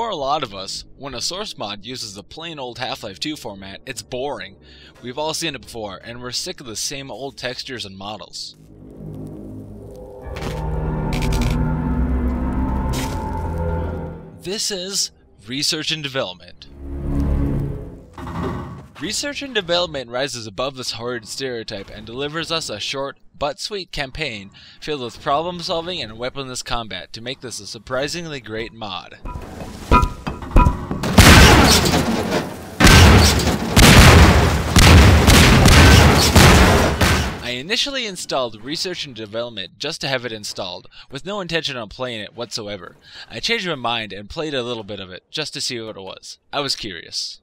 For a lot of us, when a source mod uses the plain old Half-Life 2 format, it's boring. We've all seen it before, and we're sick of the same old textures and models. This is Research and Development. Research and Development rises above this horrid stereotype and delivers us a short but sweet campaign filled with problem solving and weaponless combat to make this a surprisingly great mod. I initially installed Research and Development just to have it installed, with no intention on playing it whatsoever. I changed my mind and played a little bit of it, just to see what it was. I was curious.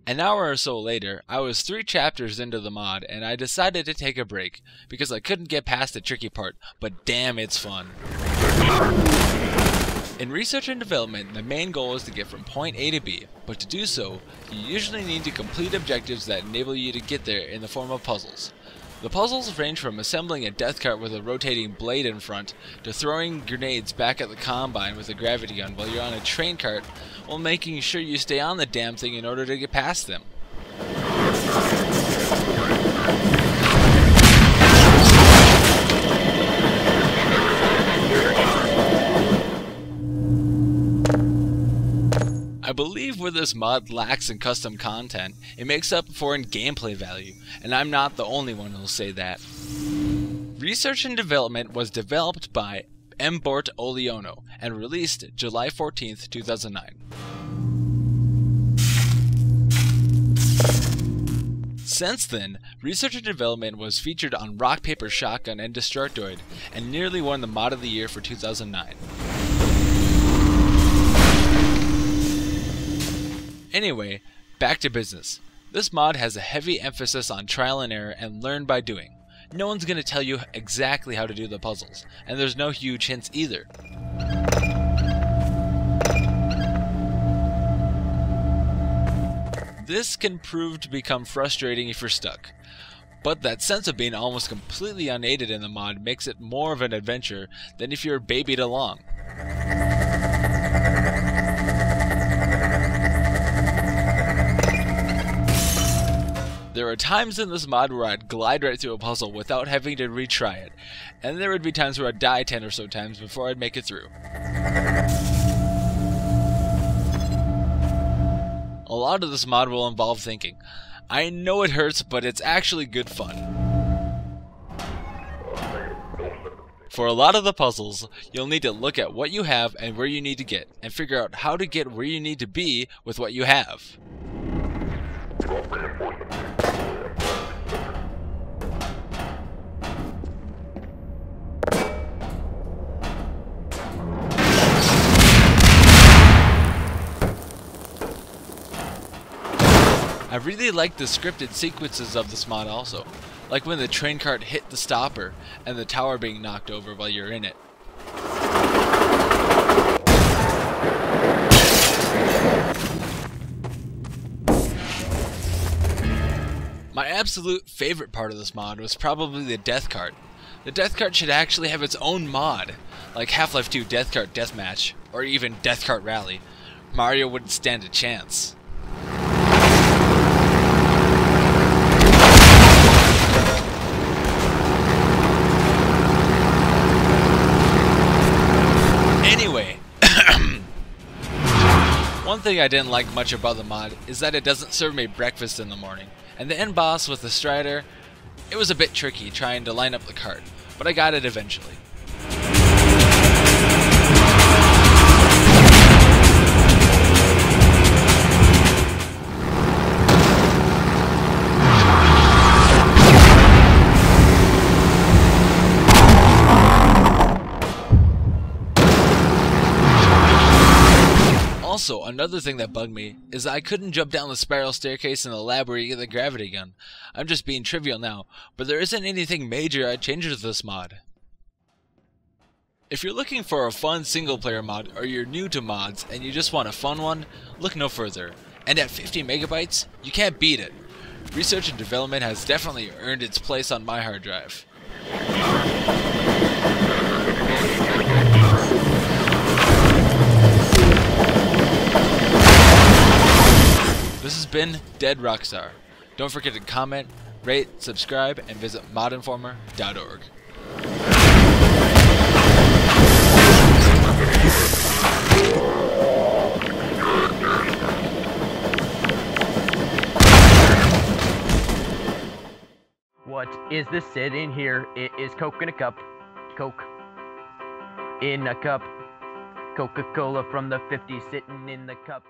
An hour or so later, I was 3 chapters into the mod, and I decided to take a break, because I couldn't get past the tricky part, but damn it's fun. In Research and Development, the main goal is to get from point A to B, but to do so, you usually need to complete objectives that enable you to get there in the form of puzzles. The puzzles range from assembling a death cart with a rotating blade in front, to throwing grenades back at the Combine with a gravity gun while you're on a train cart, while making sure you stay on the damn thing in order to get past them. I believe where this mod lacks in custom content, it makes up for in gameplay value, and I'm not the only one who'll say that. Research and Development was developed by Mbortolino and released July 14th, 2009. Since then, Research and Development was featured on Rock Paper Shotgun and Destructoid, and nearly won the Mod of the Year for 2009. Anyway, back to business. This mod has a heavy emphasis on trial and error and learn by doing. No one's going to tell you exactly how to do the puzzles, and there's no huge hints either. This can prove to become frustrating if you're stuck, but that sense of being almost completely unaided in the mod makes it more of an adventure than if you're babied along. There are times in this mod where I'd glide right through a puzzle without having to retry it, and there would be times where I'd die 10 or so times before I'd make it through. A lot of this mod will involve thinking. I know it hurts, but it's actually good fun. For a lot of the puzzles, you'll need to look at what you have and where you need to get, and figure out how to get where you need to be with what you have. I really like the scripted sequences of this mod also, like when the train cart hit the stopper and the tower being knocked over while you're in it. My absolute favorite part of this mod was probably the death cart. The death cart should actually have its own mod, like Half-Life 2 Death Cart Deathmatch, or even Death Cart Rally. Mario wouldn't stand a chance. Anyway, one thing I didn't like much about the mod is that it doesn't serve me breakfast in the morning, and the end boss with the Strider, it was a bit tricky trying to line up the cart, but I got it eventually. Also, another thing that bugged me is that I couldn't jump down the spiral staircase in the lab where you get the gravity gun. I'm just being trivial now, but there isn't anything major I'd change to this mod. If you're looking for a fun single-player mod, or you're new to mods and you just want a fun one, look no further. And at 50 megabytes, you can't beat it. Research and development has definitely earned its place on my hard drive. This has been Dead Rockstar. Don't forget to comment, rate, subscribe, and visit Modinformer.org. What is this sitting here? It is Coke in a cup. Coke in a cup. Coca-Cola from the 50s sitting in the cup.